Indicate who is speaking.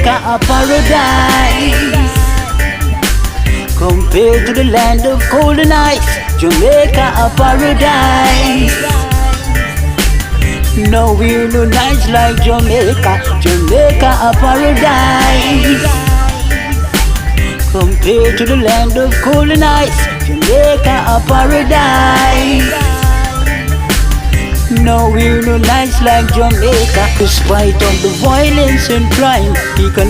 Speaker 1: Jamaica a paradise. Compared to the land of cold and ice, Jamaica a paradise. No, we no nice like Jamaica, Jamaica a paradise. Compared to the land of cold and ice, Jamaica a paradise. No, we no nice like Jamaica. Despite of the violence and crime, economic